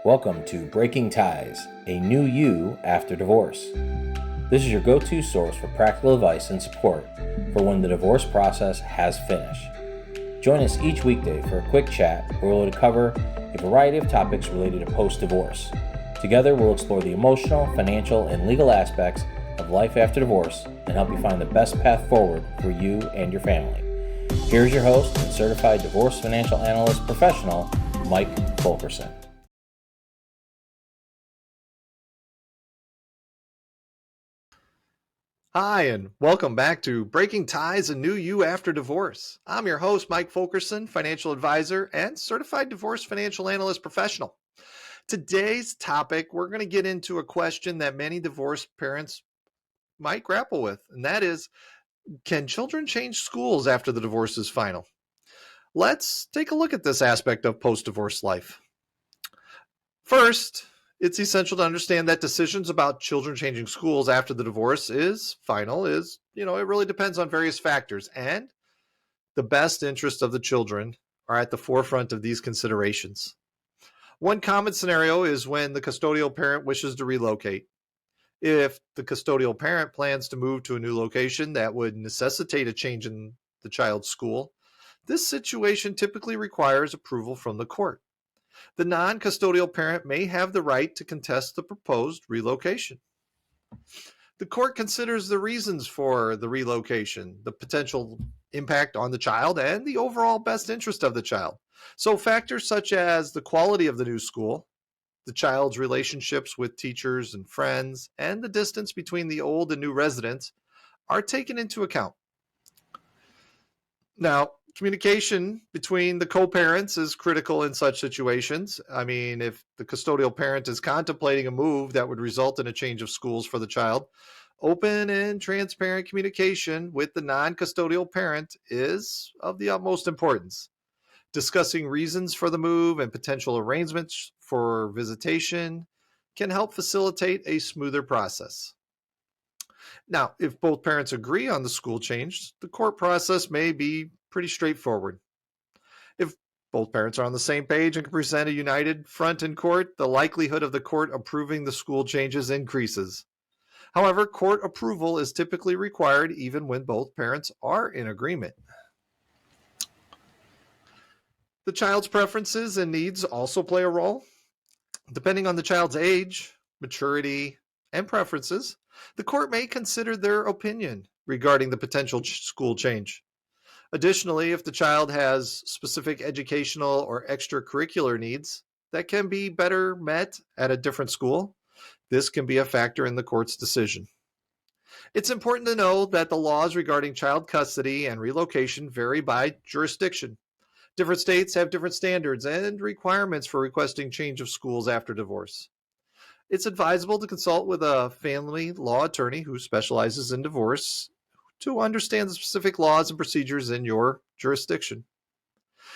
Welcome to Breaking Ties, a new you after divorce. This is your go-to source for practical advice and support for when the divorce process has finished. Join us each weekday for a quick chat where we'll cover a variety of topics related to post-divorce. Together, we'll explore the emotional, financial, and legal aspects of life after divorce and help you find the best path forward for you and your family. Here's your host and Certified Divorce Financial Analyst professional, Mike Fulkerson. Hi, and welcome back to Breaking Ties, a new you after divorce. I'm your host, Mike Fulkerson, financial advisor and certified divorce financial analyst professional. Today's topic, we're going to get into a question that many divorced parents might grapple with, and that is, can children change schools after the divorce is final? Let's take a look at this aspect of post-divorce life. First, it's essential to understand that decisions about children changing schools after the divorce is final, it really depends on various factors, and the best interest of the children are at the forefront of these considerations. One common scenario is when the custodial parent wishes to relocate. If the custodial parent plans to move to a new location that would necessitate a change in the child's school, this situation typically requires approval from the court. The non-custodial parent may have the right to contest the proposed relocation. The court considers the reasons for the relocation, the potential impact on the child, and the overall best interest of the child. So factors such as the quality of the new school, the child's relationships with teachers and friends, and the distance between the old and new residents are taken into account. Now, communication between the co-parents is critical in such situations. If the custodial parent is contemplating a move that would result in a change of schools for the child, open and transparent communication with the non-custodial parent is of the utmost importance. Discussing reasons for the move and potential arrangements for visitation can help facilitate a smoother process. Now, if both parents agree on the school change, the court process may be pretty straightforward. If both parents are on the same page and can present a united front in court, the likelihood of the court approving the school changes increases. However, court approval is typically required even when both parents are in agreement. The child's preferences and needs also play a role. Depending on the child's age, maturity, and preferences, the court may consider their opinion regarding the potential school change. Additionally, if the child has specific educational or extracurricular needs that can be better met at a different school, this can be a factor in the court's decision. It's important to know that the laws regarding child custody and relocation vary by jurisdiction. Different states have different standards and requirements for requesting change of schools after divorce. It's advisable to consult with a family law attorney who specializes in divorce to understand the specific laws and procedures in your jurisdiction.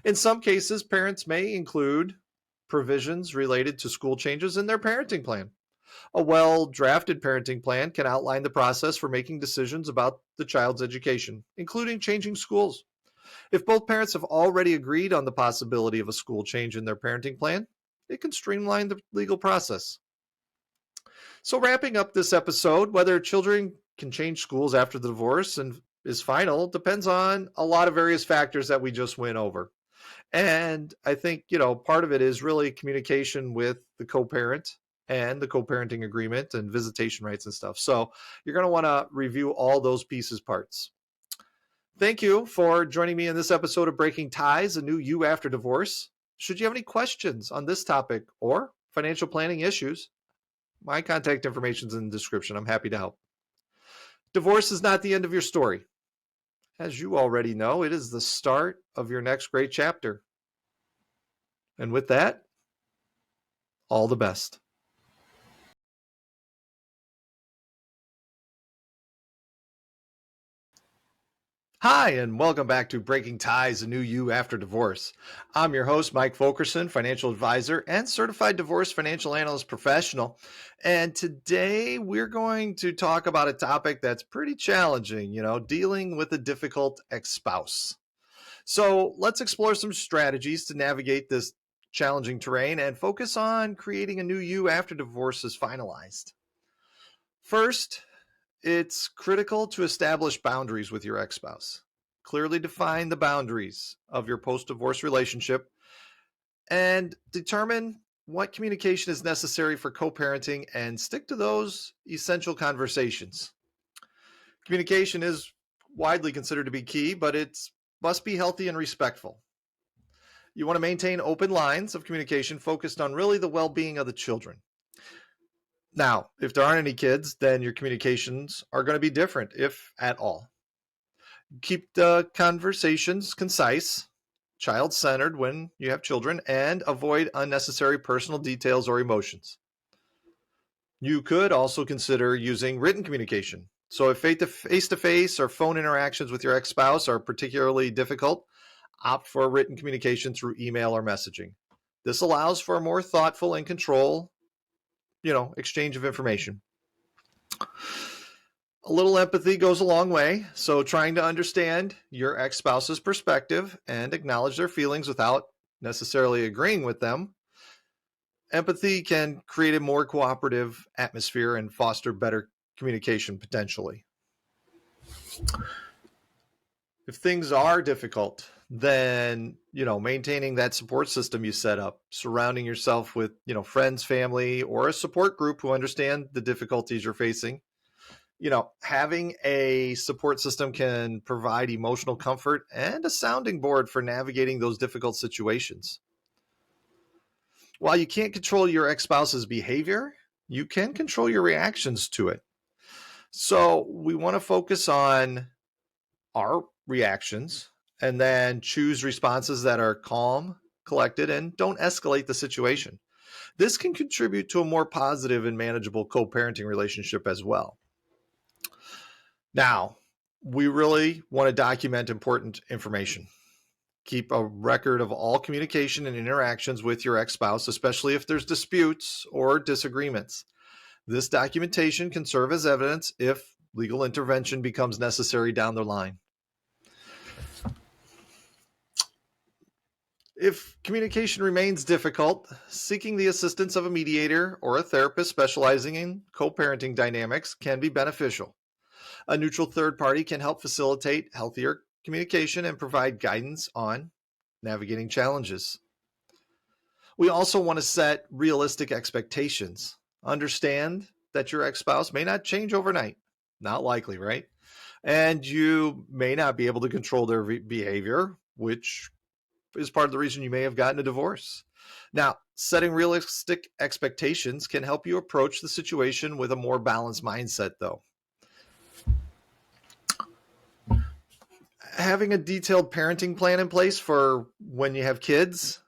In some cases, parents may include provisions related to school changes in their parenting plan. A well-drafted parenting plan can outline the process for making decisions about the child's education, including changing schools. If both parents have already agreed on the possibility of a school change in their parenting plan, it can streamline the legal process. So wrapping up this episode, whether children can change schools after the divorce and is final depends on a lot of various factors that we just went over. And I think, part of it is really communication with the co-parent and the co-parenting agreement and visitation rights and stuff. So you're going to want to review all those parts. Thank you for joining me in this episode of Breaking Ties, a new you after divorce. Should you have any questions on this topic or financial planning issues, my contact information is in the description. I'm happy to help. Divorce is not the end of your story. As you already know, it is the start of your next great chapter. And with that, all the best. Hi, and welcome back to Breaking Ties, a new you after divorce. I'm your host, Mike Fulkerson, financial advisor and certified divorce financial analyst professional. And today we're going to talk about a topic that's pretty challenging, dealing with a difficult ex-spouse. So let's explore some strategies to navigate this challenging terrain and focus on creating a new you after divorce is finalized. First, it's critical to establish boundaries with your ex-spouse. Clearly define the boundaries of your post-divorce relationship and determine what communication is necessary for co-parenting and stick to those essential conversations. Communication is widely considered to be key, but it must be healthy and respectful. You want to maintain open lines of communication focused on really the well-being of the children. Now, if there aren't any kids, then your communications are going to be different, if at all. Keep the conversations concise, child-centered when you have children, and avoid unnecessary personal details or emotions. You could also consider using written communication. So if face-to-face or phone interactions with your ex-spouse are particularly difficult, opt for written communication through email or messaging. This allows for a more thoughtful and control, exchange of information. A little empathy goes a long way. So trying to understand your ex-spouse's perspective and acknowledge their feelings without necessarily agreeing with them. Empathy can create a more cooperative atmosphere and foster better communication potentially. If things are difficult, then, maintaining that support system you set up, surrounding yourself with, friends, family, or a support group who understand the difficulties you're facing. Having a support system can provide emotional comfort and a sounding board for navigating those difficult situations. While you can't control your ex-spouse's behavior, you can control your reactions to it. So we want to focus on our reactions and then choose responses that are calm, collected, and don't escalate the situation. This can contribute to a more positive and manageable co-parenting relationship as well. Now, we really want to document important information. Keep a record of all communication and interactions with your ex-spouse, especially if there's disputes or disagreements. This documentation can serve as evidence if legal intervention becomes necessary down the line. If communication remains difficult, seeking the assistance of a mediator or a therapist specializing in co-parenting dynamics can be beneficial. A neutral third party can help facilitate healthier communication and provide guidance on navigating challenges. We also want to set realistic expectations. Understand that your ex-spouse may not change overnight. Not likely, right? And you may not be able to control their behavior, which is part of the reason you may have gotten a divorce. Now, setting realistic expectations can help you approach the situation with a more balanced mindset, though. Having a detailed parenting plan in place for when you have kids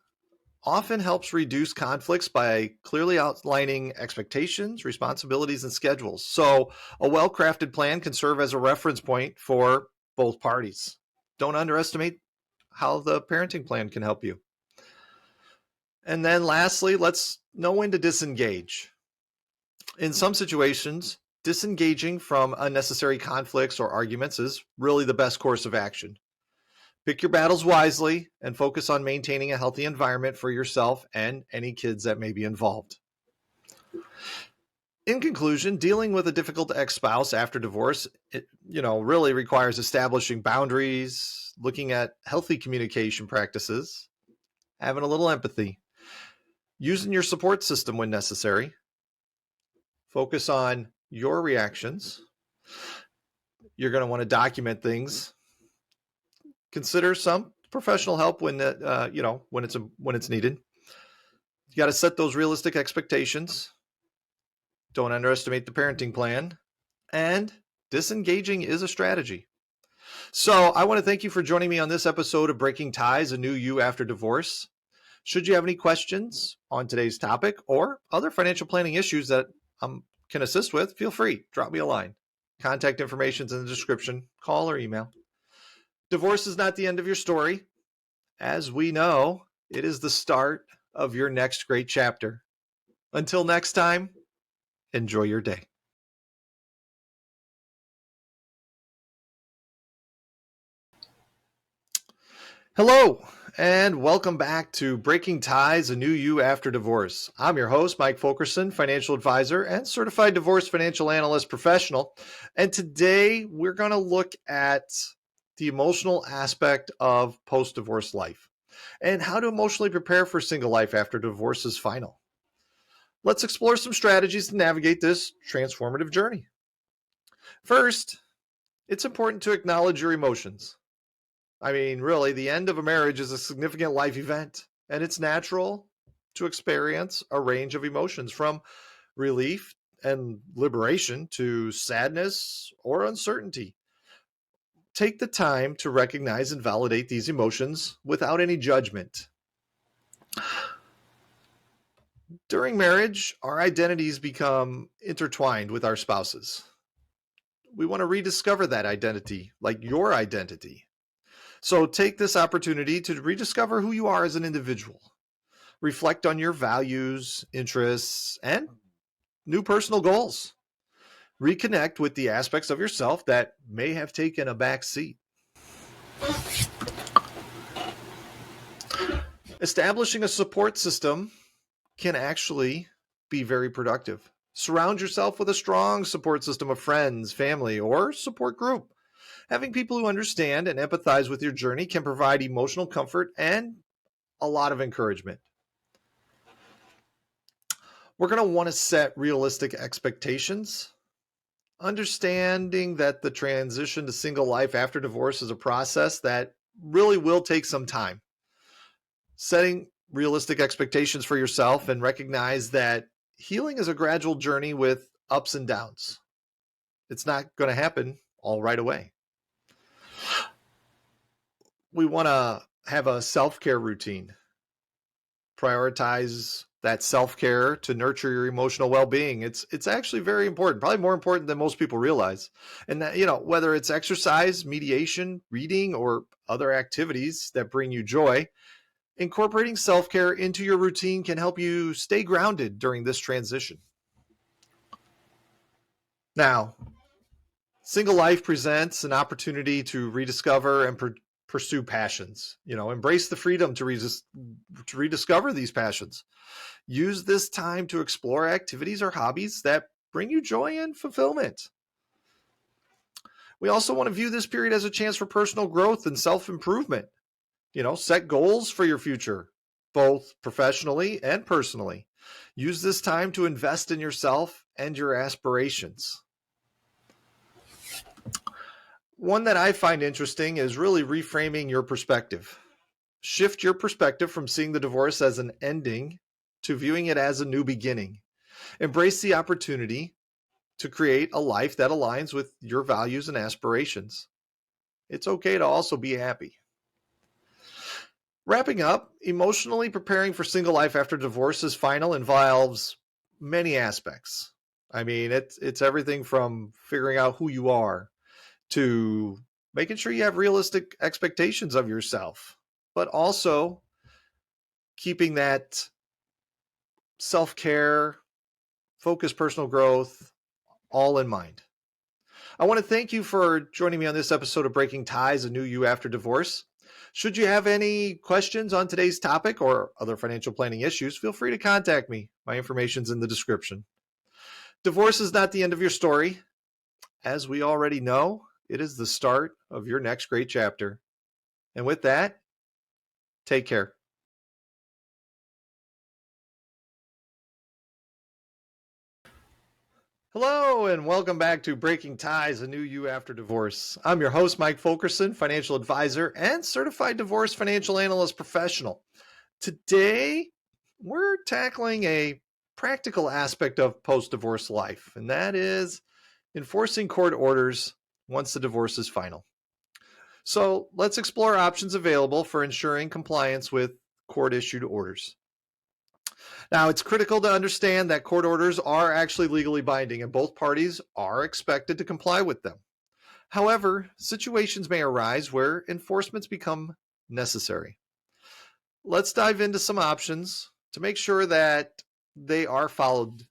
often helps reduce conflicts by clearly outlining expectations, responsibilities, and schedules. So a well-crafted plan can serve as a reference point for both parties. Don't underestimate how the parenting plan can help you. And then lastly, let's know when to disengage. In some situations, disengaging from unnecessary conflicts or arguments is really the best course of action. Pick your battles wisely and focus on maintaining a healthy environment for yourself and any kids that may be involved. In conclusion, dealing with a difficult ex-spouse after divorce, really requires establishing boundaries, looking at healthy communication practices, having a little empathy, using your support system when necessary, focus on your reactions. You're going to want to document things. Consider some professional help when it's needed. You got to set those realistic expectations. Don't underestimate the parenting plan. And disengaging is a strategy. So I want to thank you for joining me on this episode of Breaking Ties, a New You After Divorce. Should you have any questions on today's topic or other financial planning issues that I can assist with, feel free. Drop me a line. Contact information is in the description. Call or email. Divorce is not the end of your story. As we know, it is the start of your next great chapter. Until next time, enjoy your day. Hello, And welcome back to Breaking Ties, a New You After Divorce. I'm your host, Mike Fulkerson, financial advisor and certified divorce financial analyst professional. And today we're going to look at the emotional aspect of post-divorce life and how to emotionally prepare for single life after divorce is final. Let's explore some strategies to navigate this transformative journey. First, it's important to acknowledge your emotions. I mean, really, the end of a marriage is a significant life event, and it's natural to experience a range of emotions from relief and liberation to sadness or uncertainty. Take the time to recognize and validate these emotions without any judgment. During marriage, our identities become intertwined with our spouses. We want to rediscover that identity, like your identity. So take this opportunity to rediscover who you are as an individual. Reflect on your values, interests, and new personal goals. Reconnect with the aspects of yourself that may have taken a back seat. Establishing a support system can actually be very productive. Surround yourself with a strong support system of friends, family, or support group. Having people who understand and empathize with your journey can provide emotional comfort and a lot of encouragement. We're going to want to set realistic expectations. Understanding that the transition to single life after divorce is a process that really will take some time. Setting realistic expectations for yourself and recognize that healing is a gradual journey with ups and downs. It's not going to happen all right away. We want to have a self-care routine. Prioritize that self-care to nurture your emotional well-being. It's actually very important, probably more important than most people realize. And that, whether it's exercise, mediation, reading, or other activities that bring you joy, incorporating self-care into your routine can help you stay grounded during this transition. Now, single life presents an opportunity to rediscover and pursue passions. Embrace the freedom to rediscover these passions. Use this time to explore activities or hobbies that bring you joy and fulfillment. We also want to view this period as a chance for personal growth and self-improvement. Set goals for your future, both professionally and personally. Use this time to invest in yourself and your aspirations. One that I find interesting is really reframing your perspective. Shift your perspective from seeing the divorce as an ending to viewing it as a new beginning. Embrace the opportunity to create a life that aligns with your values and aspirations. It's okay to also be happy. Wrapping up, emotionally preparing for single life after divorce is final involves many aspects. I mean, it's everything from figuring out who you are to making sure you have realistic expectations of yourself, but also keeping that self-care, focused personal growth all in mind. I want to thank you for joining me on this episode of Breaking Ties, a New You After Divorce. Should you have any questions on today's topic or other financial planning issues, feel free to contact me. My information's in the description. Divorce is not the end of your story. As we already know, it is the start of your next great chapter. And with that, take care. Hello, and welcome back to Breaking Ties, a New You After Divorce. I'm your host, Mike Fulkerson, financial advisor and certified divorce financial analyst professional. Today, we're tackling a practical aspect of post-divorce life, and that is enforcing court orders once the divorce is final. So let's explore options available for ensuring compliance with court-issued orders. Now, it's critical to understand that court orders are actually legally binding and both parties are expected to comply with them. However, situations may arise where enforcements become necessary. Let's dive into some options to make sure that they are followed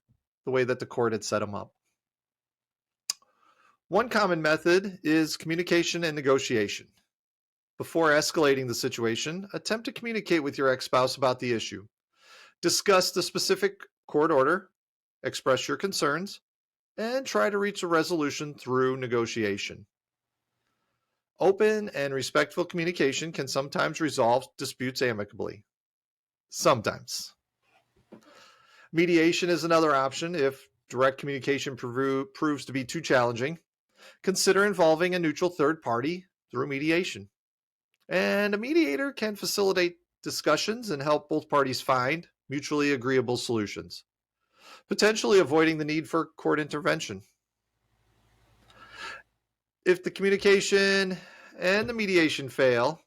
the way that the court had set them up. One common method is communication and negotiation. Before escalating the situation, attempt to communicate with your ex-spouse about the issue. Discuss the specific court order, express your concerns, and try to reach a resolution through negotiation. Open and respectful communication can sometimes resolve disputes amicably. Sometimes. Mediation is another option if direct communication proves to be too challenging. Consider involving a neutral third party through mediation. And a mediator can facilitate discussions and help both parties find mutually agreeable solutions, potentially avoiding the need for court intervention. If the communication and the mediation fail,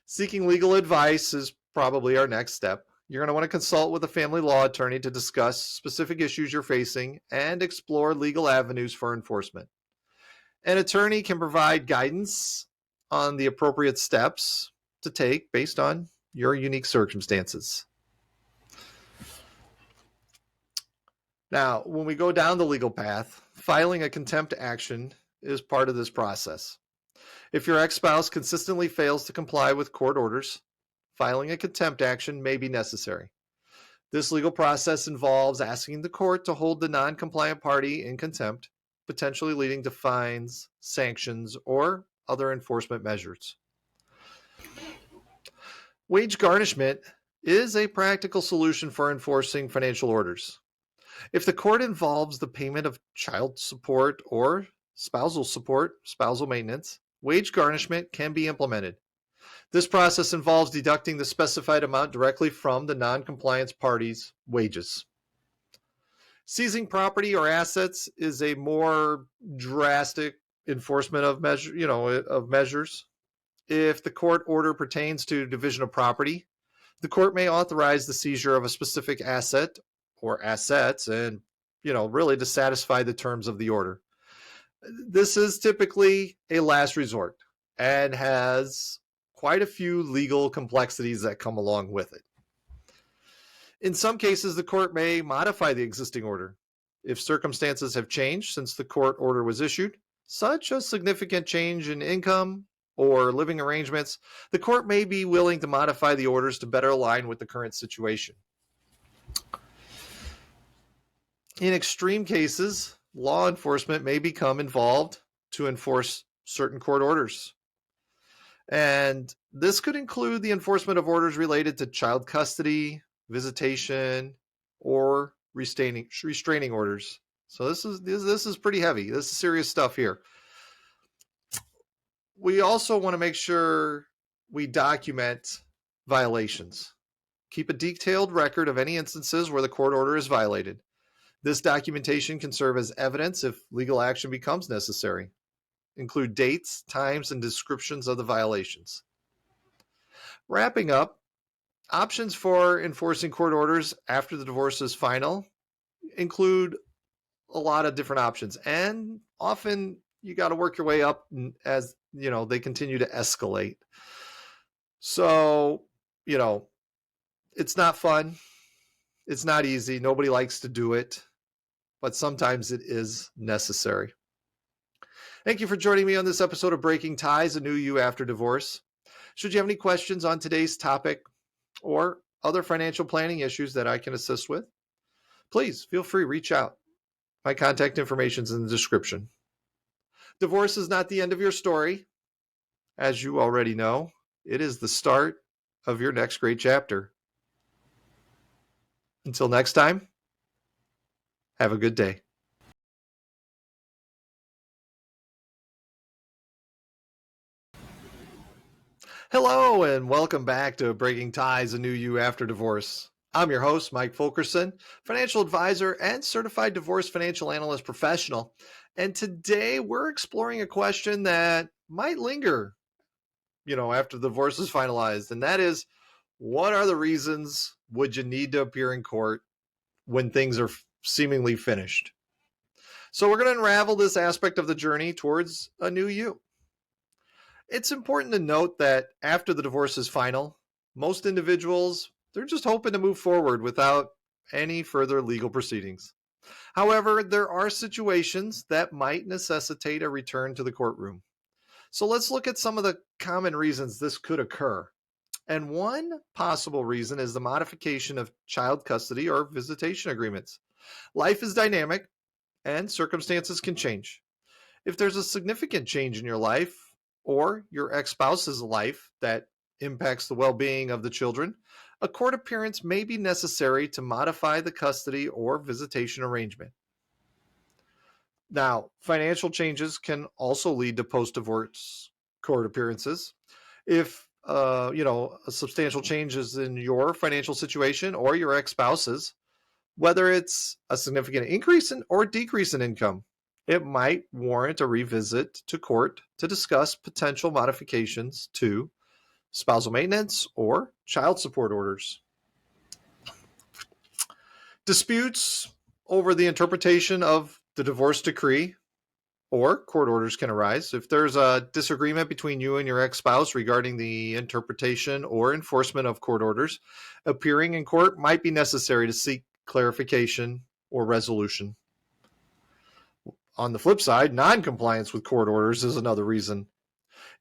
seeking legal advice is probably our next step. You're going to want to consult with a family law attorney to discuss specific issues you're facing and explore legal avenues for enforcement. An attorney can provide guidance on the appropriate steps to take based on your unique circumstances. Now, when we go down the legal path, filing a contempt action is part of this process. If your ex-spouse consistently fails to comply with court orders, filing a contempt action may be necessary. This legal process involves asking the court to hold the non-compliant party in contempt, potentially leading to fines, sanctions, or other enforcement measures. Wage garnishment is a practical solution for enforcing financial orders. If the court involves the payment of child support or spousal maintenance, wage garnishment can be implemented. This process involves deducting the specified amount directly from the non-compliance party's wages. Seizing property or assets is a more drastic enforcement of measures. If the court order pertains to division of property, the court may authorize the seizure of a specific asset or assets and, really to satisfy the terms of the order. This is typically a last resort and has quite a few legal complexities that come along with it. In some cases, the court may modify the existing order if circumstances have changed since the court order was issued, such as significant change in income or living arrangements. The court may be willing to modify the orders to better align with the current situation. In extreme cases, law enforcement may become involved to enforce certain court orders. And this could include the enforcement of orders related to child custody, visitation, or restraining orders. So this is pretty heavy. This is serious stuff here. We also want to make sure we document violations. Keep a detailed record of any instances where the court order is violated. This documentation can serve as evidence if legal action becomes necessary. Include dates, times, and descriptions of the violations. Wrapping up, options for enforcing court orders after the divorce is final include a lot of different options, and often you got to work your way up as they continue to escalate. So, it's not fun. It's not easy. Nobody likes to do it, but sometimes it is necessary. Thank you for joining me on this episode of Breaking Ties, A New You After Divorce. Should you have any questions on today's topic or other financial planning issues that I can assist with, please feel free to reach out. My contact information is in the description. Divorce is not the end of your story. As you already know, it is the start of your next great chapter. Until next time, have a good day. Hello, and welcome back to Breaking Ties, A New You After Divorce. I'm your host, Mike Fulkerson, financial advisor and certified divorce financial analyst professional. And today we're exploring a question that might linger, after the divorce is finalized. And that is, what are the reasons would you need to appear in court when things are seemingly finished? So we're going to unravel this aspect of the journey towards a new you. It's important to note that after the divorce is final, most individuals, they're just hoping to move forward without any further legal proceedings. However, there are situations that might necessitate a return to the courtroom. So let's look at some of the common reasons this could occur. And one possible reason is the modification of child custody or visitation agreements. Life is dynamic and circumstances can change. If there's a significant change in your life or your ex-spouse's life that impacts the well-being of the children, a court appearance may be necessary to modify the custody or visitation arrangement. Now, financial changes can also lead to post-divorce court appearances. If a substantial changes in your financial situation or your ex-spouse's, whether it's a significant increase in or decrease in income, it might warrant a revisit to court to discuss potential modifications to spousal maintenance or child support orders. Disputes over the interpretation of the divorce decree or court orders can arise. If there's a disagreement between you and your ex-spouse regarding the interpretation or enforcement of court orders, appearing in court might be necessary to seek clarification or resolution. On the flip side, non-compliance with court orders is another reason.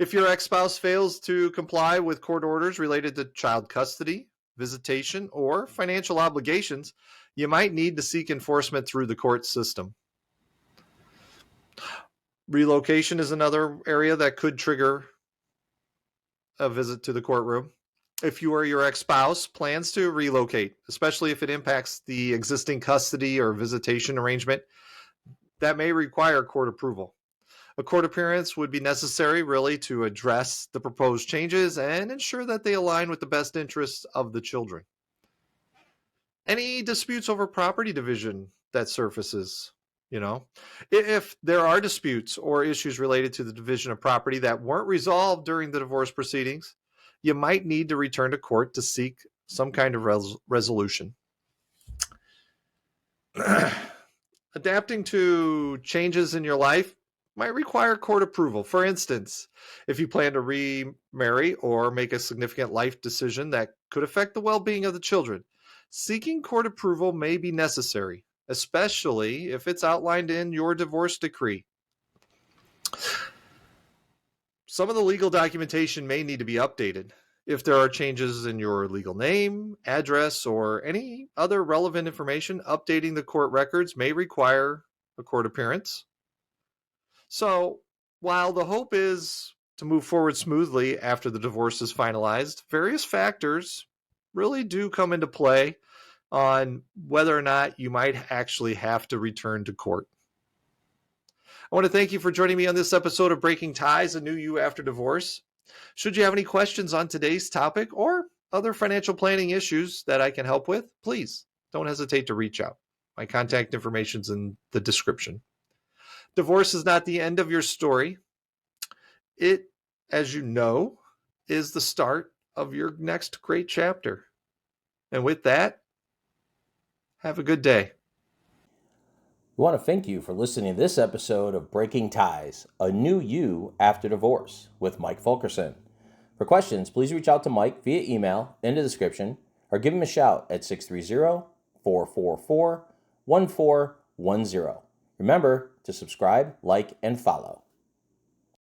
If your ex-spouse fails to comply with court orders related to child custody, visitation, or financial obligations, you might need to seek enforcement through the court system. Relocation is another area that could trigger a visit to the courtroom. If you or your ex-spouse plans to relocate, especially if it impacts the existing custody or visitation arrangement, that may require court approval. A court appearance would be necessary really to address the proposed changes and ensure that they align with the best interests of the children. Any disputes over property division that surfaces, if there are disputes or issues related to the division of property that weren't resolved during the divorce proceedings, you might need to return to court to seek some kind of resolution. Adapting to changes in your life might require court approval. For instance, if you plan to remarry or make a significant life decision that could affect the well-being of the children, seeking court approval may be necessary, especially if it's outlined in your divorce decree. Some of the legal documentation may need to be updated. If there are changes in your legal name, address, or any other relevant information, updating the court records may require a court appearance. So, while the hope is to move forward smoothly after the divorce is finalized, various factors really do come into play on whether or not you might actually have to return to court. I want to thank you for joining me on this episode of Breaking Ties, a new you after divorce. Should you have any questions on today's topic or other financial planning issues that I can help with, please don't hesitate to reach out. My contact information is in the description. Divorce is not the end of your story. It, as you know, is the start of your next great chapter. And with that, have a good day. We want to thank you for listening to this episode of Breaking Ties, a new you after divorce with Mike Fulkerson. For questions, please reach out to Mike via email in the description or give him a shout at 630-444-1410. Remember to subscribe, like, and follow.